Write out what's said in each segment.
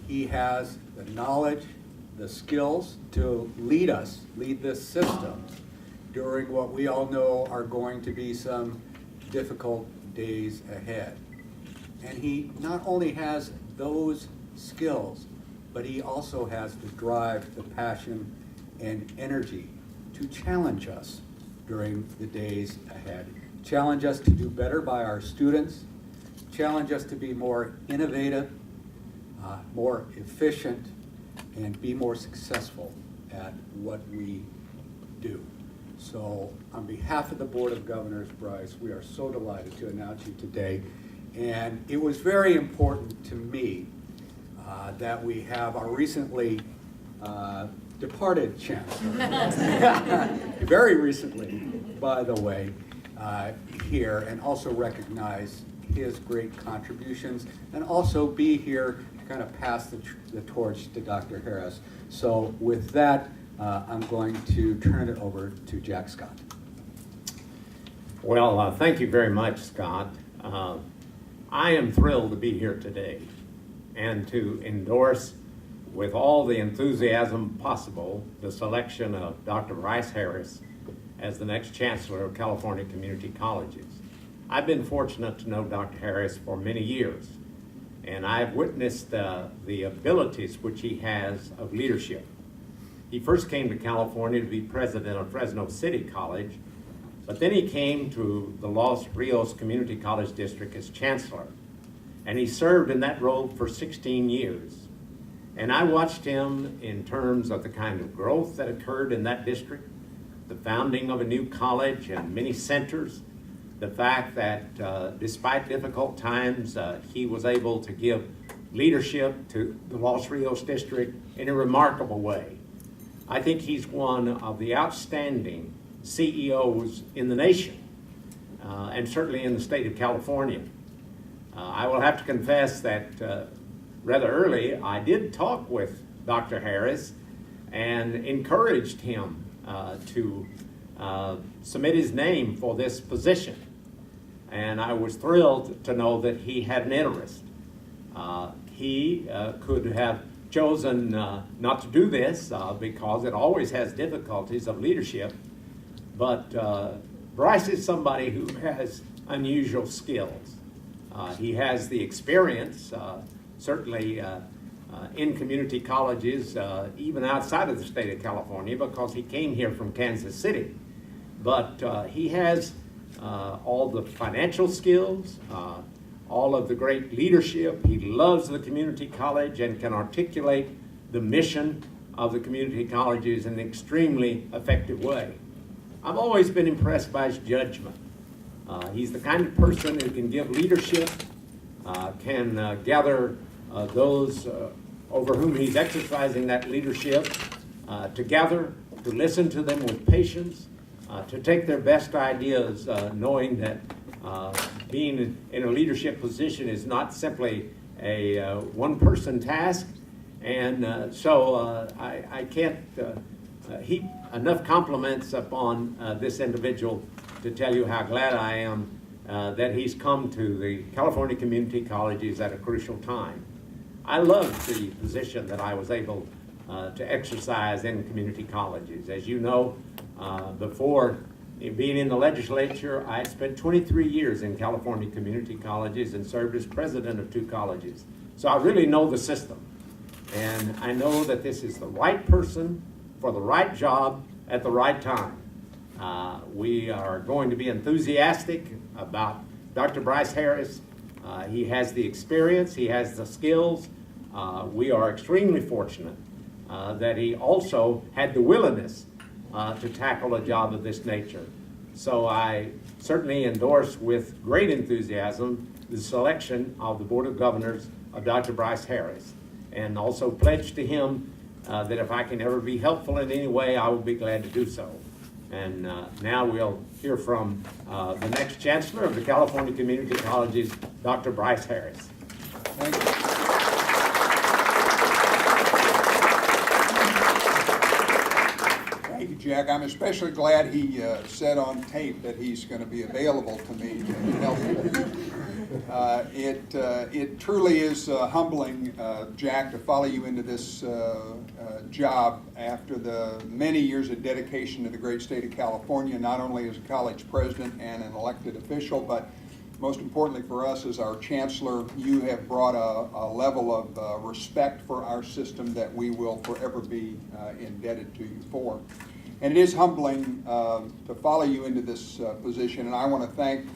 He has the knowledge, the skills to lead this system during what we all know are going to be some difficult days ahead. And he not only has those skills, but he also has the drive, the passion, and energy to challenge us during the days ahead. Challenge us to do better by our students, challenge us to be more innovative, more efficient, and be more successful at what we do. So on behalf of the Board of Governors, Brice, we are so delighted to announce you today. And it was very important to me that we have our recently departed Chancellor, very recently, by the way, here, and also recognize his great contributions, and also be here to kind of pass the torch to Dr. Harris. So with that, I'm going to turn it over to Jack Scott. Well, thank you very much, Scott. I am thrilled to be here today and to endorse with all the enthusiasm possible the selection of Dr. Brice Harris as the next Chancellor of California Community Colleges. I've been fortunate to know Dr. Harris for many years, and I've witnessed the abilities which he has of leadership. He first came to California to be president of Fresno City College, but then he came to the Los Rios Community College District as Chancellor, and he served in that role for 16 years. And I watched him in terms of the kind of growth that occurred in that district, the founding of a new college and many centers, the fact that despite difficult times, he was able to give leadership to the Los Rios district in a remarkable way. I think he's one of the outstanding CEOs in the nation, and certainly in the state of California. I will have to confess that rather early, I did talk with Dr. Harris and encouraged him to submit his name for this position. And I was thrilled to know that he had an interest. He could have chosen not to do this because it always has difficulties of leadership. But Brice is somebody who has unusual skills. He has the experience, certainly in community colleges, even outside of the state of California, because he came here from Kansas City. But he has all the financial skills, all of the great leadership. He loves the community college and can articulate the mission of the community colleges in an extremely effective way. I've always been impressed by his judgment. He's the kind of person who can give leadership, can gather those over whom he's exercising that leadership together, to listen to them with patience, to take their best ideas, knowing that being in a leadership position is not simply a one-person task. And so I can't heap enough compliments upon this individual to tell you how glad I am that he's come to the California Community Colleges at a crucial time. I love the position that I was able to exercise in community colleges. As you know, before being in the legislature, I spent 23 years in California community colleges and served as president of 2 colleges. So I really know the system. And I know that this is the right person for the right job at the right time. We are going to be enthusiastic about Dr. Brice Harris. He has the experience, he has the skills. We are extremely fortunate that he also had the willingness to tackle a job of this nature. So I certainly endorse with great enthusiasm the selection of the Board of Governors of Dr. Brice Harris, and also pledge to him that if I can ever be helpful in any way, I will be glad to do so. And now we'll hear from the next Chancellor of the California Community Colleges, Dr. Brice Harris. Thank you. Thank you, Jack. I'm especially glad he said on tape that he's going to be available to me to help. It truly is humbling, Jack, to follow you into this job after the many years of dedication to the great state of California, not only as a college president and an elected official, but most importantly for us as our chancellor. You have brought a level of respect for our system that we will forever be indebted to you for. And it is humbling to follow you into this position, and I want to thank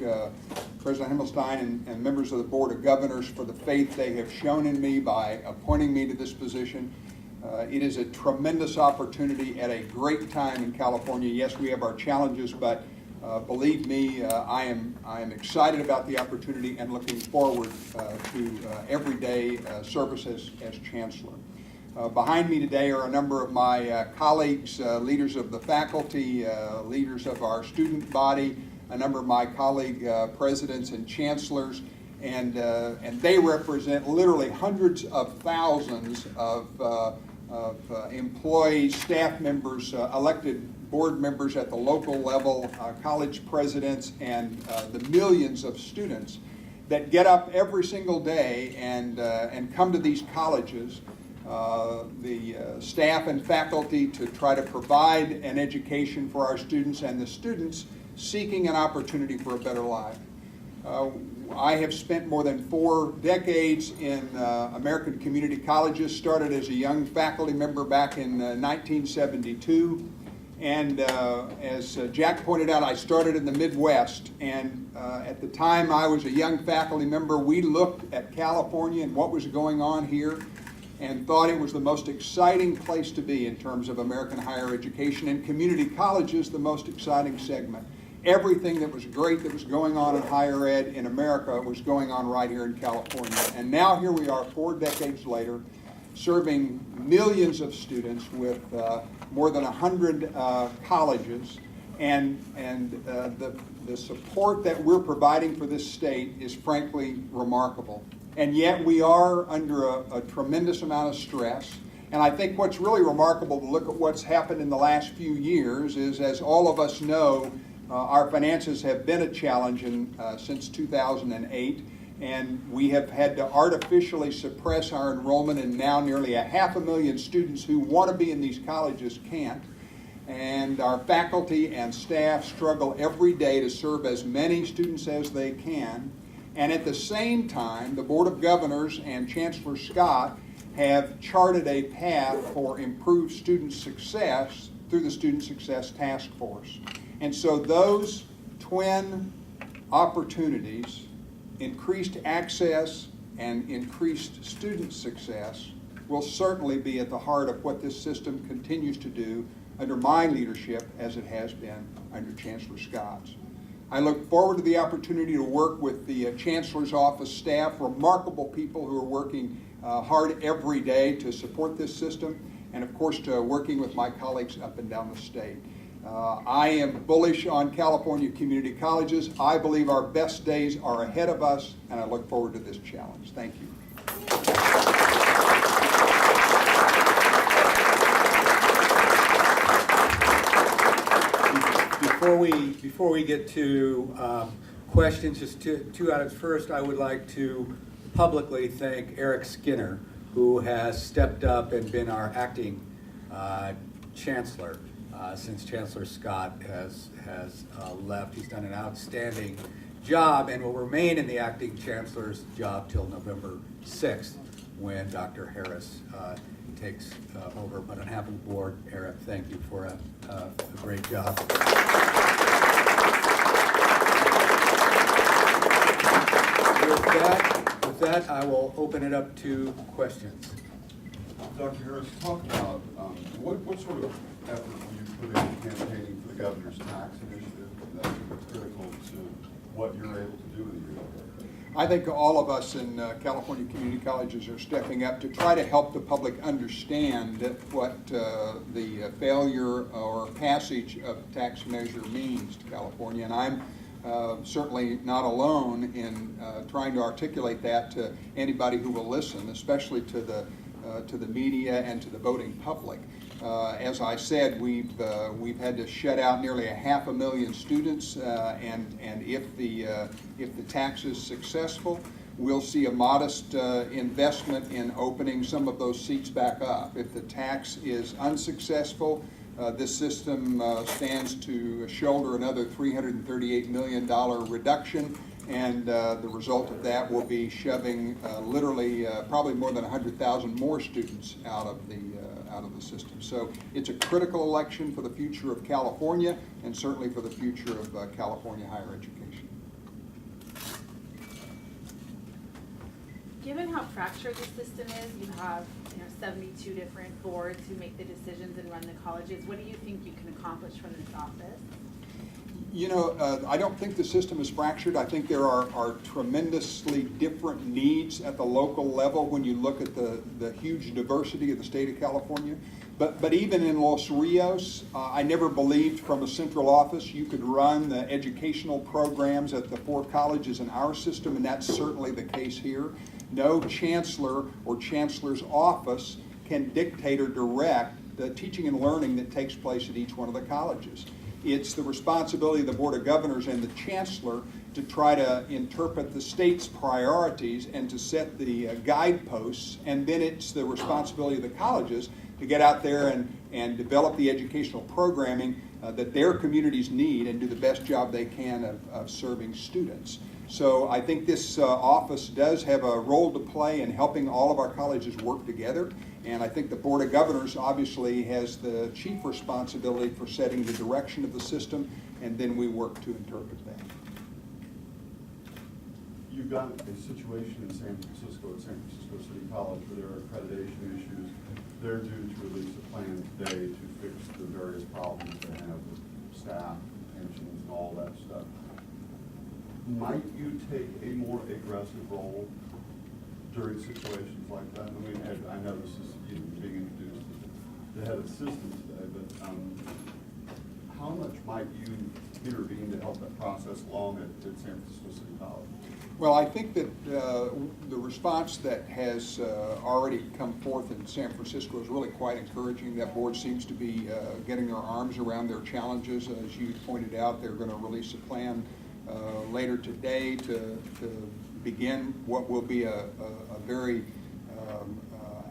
President Himmelstein and members of the Board of Governors for the faith they have shown in me by appointing me to this position. It is a tremendous opportunity at a great time in California. Yes, we have our challenges, but believe me, I am excited about the opportunity and looking forward to everyday service as Chancellor. Behind me today are a number of my colleagues, leaders of the faculty, leaders of our student body, a number of my colleague presidents and chancellors, and they represent literally hundreds of thousands of employees, staff members, elected board members at the local level, college presidents, and the millions of students that get up every single day and come to these colleges, the staff and faculty, to try to provide an education for our students, and the students seeking an opportunity for a better life. I have spent more than 4 decades in American community colleges, started as a young faculty member back in 1972. And as Jack pointed out, I started in the Midwest, and at the time I was a young faculty member, we looked at California and what was going on here and thought it was the most exciting place to be in terms of American higher education, and community colleges the most exciting segment. Everything that was great that was going on in higher ed in America was going on right here in California. And now here we are 4 decades later, serving millions of students with more than 100 colleges, and the support that we're providing for this state is frankly remarkable. And yet we are under a tremendous amount of stress. And I think what's really remarkable to look at what's happened in the last few years is, as all of us know, our finances have been a challenge since 2008. And we have had to artificially suppress our enrollment, and now nearly 500,000 students who want to be in these colleges can't. And our faculty and staff struggle every day to serve as many students as they can. And at the same time, the Board of Governors and Chancellor Scott have charted a path for improved student success through the Student Success Task Force. And so those twin opportunities, increased access and increased student success, will certainly be at the heart of what this system continues to do under my leadership, as it has been under Chancellor Scott's. I look forward to the opportunity to work with the Chancellor's office staff, remarkable people who are working hard every day to support this system, and of course to working with my colleagues up and down the state. I am bullish on California community colleges. I believe our best days are ahead of us, and I look forward to this challenge. Thank you. Before we get to questions, just two items. First, I would like to publicly thank Eric Skinner, who has stepped up and been our acting chancellor since Chancellor Scott has left. He's done an outstanding job and will remain in the acting chancellor's job till November 6th, when Dr. Harris takes over. But on behalf of the board, Eric, thank you for a great job. With that, I will open it up to questions. Dr. Harris, talk about what sort of effort will you put into campaigning for the governor's tax initiative that's critical to what you're able to do with your government? I think all of us in California community colleges are stepping up to try to help the public understand what the failure or passage of the tax measure means to California. And I'm certainly not alone in trying to articulate that to anybody who will listen, especially to the media and to the voting public. As I said, we've had to shut out nearly 500,000 students, and if the tax is successful, we'll see a modest investment in opening some of those seats back up. If the tax is unsuccessful, this system stands to shoulder another $338 million reduction, and the result of that will be shoving literally probably more than 100,000 more students out of the system. So it's a critical election for the future of California, and certainly for the future of California higher education. Given how fractured the system is, you have 72 different boards who make the decisions and run the colleges. What do you think you can accomplish from this office? I don't think the system is fractured. I think there are tremendously different needs at the local level when you look at the huge diversity of the state of California. But even in Los Rios, I never believed from a central office you could run the educational programs at the 4 colleges in our system, and that's certainly the case here. No chancellor or chancellor's office can dictate or direct the teaching and learning that takes place at each one of the colleges. It's the responsibility of the Board of Governors and the Chancellor to try to interpret the state's priorities and to set the guideposts, and then it's the responsibility of the colleges to get out there and develop the educational programming that their communities need and do the best job they can of serving students. So I think this office does have a role to play in helping all of our colleges work together. And I think the Board of Governors obviously has the chief responsibility for setting the direction of the system, and then we work to interpret that. You've got a situation in San Francisco at San Francisco City College where there are accreditation issues. They're due to release a plan today to fix the various problems they have with staff, pensions, and all that stuff. Might you take a more aggressive role during situations like that? I mean, I know this is being introduced as the head of systems today, but how much might you intervene to help that process along at San Francisco City College? Well, I think that the response that has already come forth in San Francisco is really quite encouraging. That board seems to be getting their arms around their challenges. As you pointed out, they're going to release a plan later today to begin what will be a very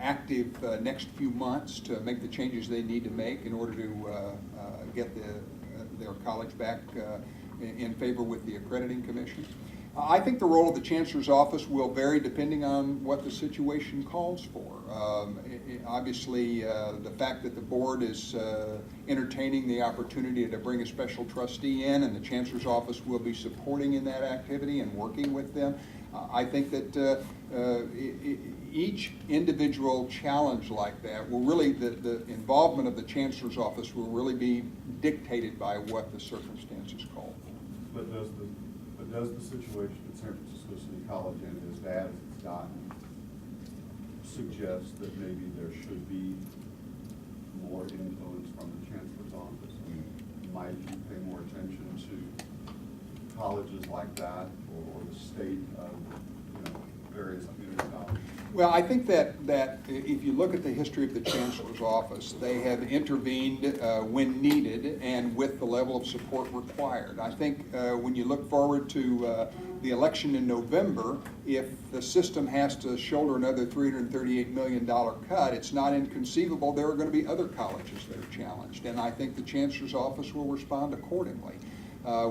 active next few months to make the changes they need to make in order to get their college back in favor with the accrediting commission. I think the role of the Chancellor's office will vary depending on what the situation calls for. Obviously, the fact that the board is entertaining the opportunity to bring a special trustee in, and the Chancellor's office will be supporting in that activity and working with them. I think that each individual challenge like that will really, the involvement of the Chancellor's office will really be dictated by what the circumstances call for. But does the situation at San Francisco City College, and as bad as it's gotten, suggest that maybe there should be more influence from the Chancellor's office? I mean, might you pay more attention to colleges like that, or the state of various community colleges? Well, I think that if you look at the history of the Chancellor's office, they have intervened when needed and with the level of support required. I think when you look forward to the election in November, if the system has to shoulder another $338 million cut, it's not inconceivable there are going to be other colleges that are challenged, and I think the Chancellor's office will respond accordingly.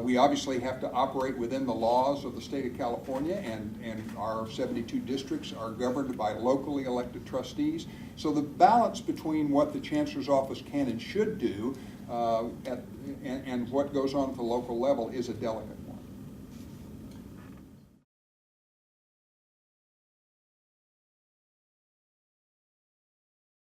We obviously have to operate within the laws of the state of California, and our 72 districts are governed by locally elected trustees. So the balance between what the Chancellor's office can and should do and what goes on at the local level is a delicate